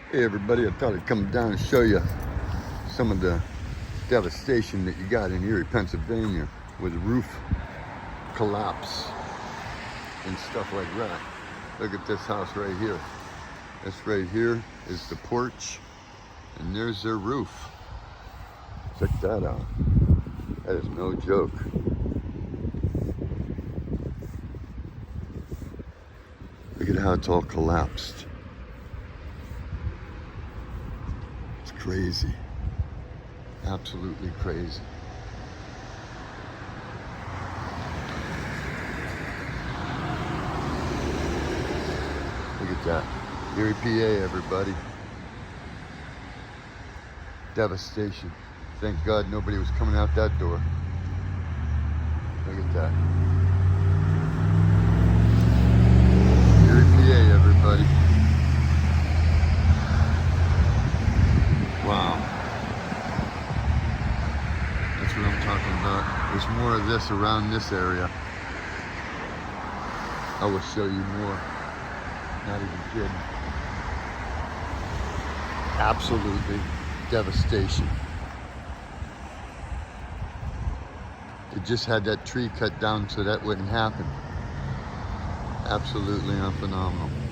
Hey everybody, I thought I'd come down and show you some of the devastation that you got in Erie, Pennsylvania with roof collapse and stuff like that. Look at this house right here. This right here is the porch and there's their roof. Check that out. That is no joke. Look at how it's all collapsed. Crazy, absolutely crazy. Look at that, Erie PA, everybody. Devastation. Thank God nobody was coming out that door. Look at that. Erie PA, everybody. Wow. That's what I'm talking about. There's more of this around this area. I will show you more. Not even kidding. Absolutely devastation. They just had that tree cut down so that wouldn't happen. Absolutely phenomenal.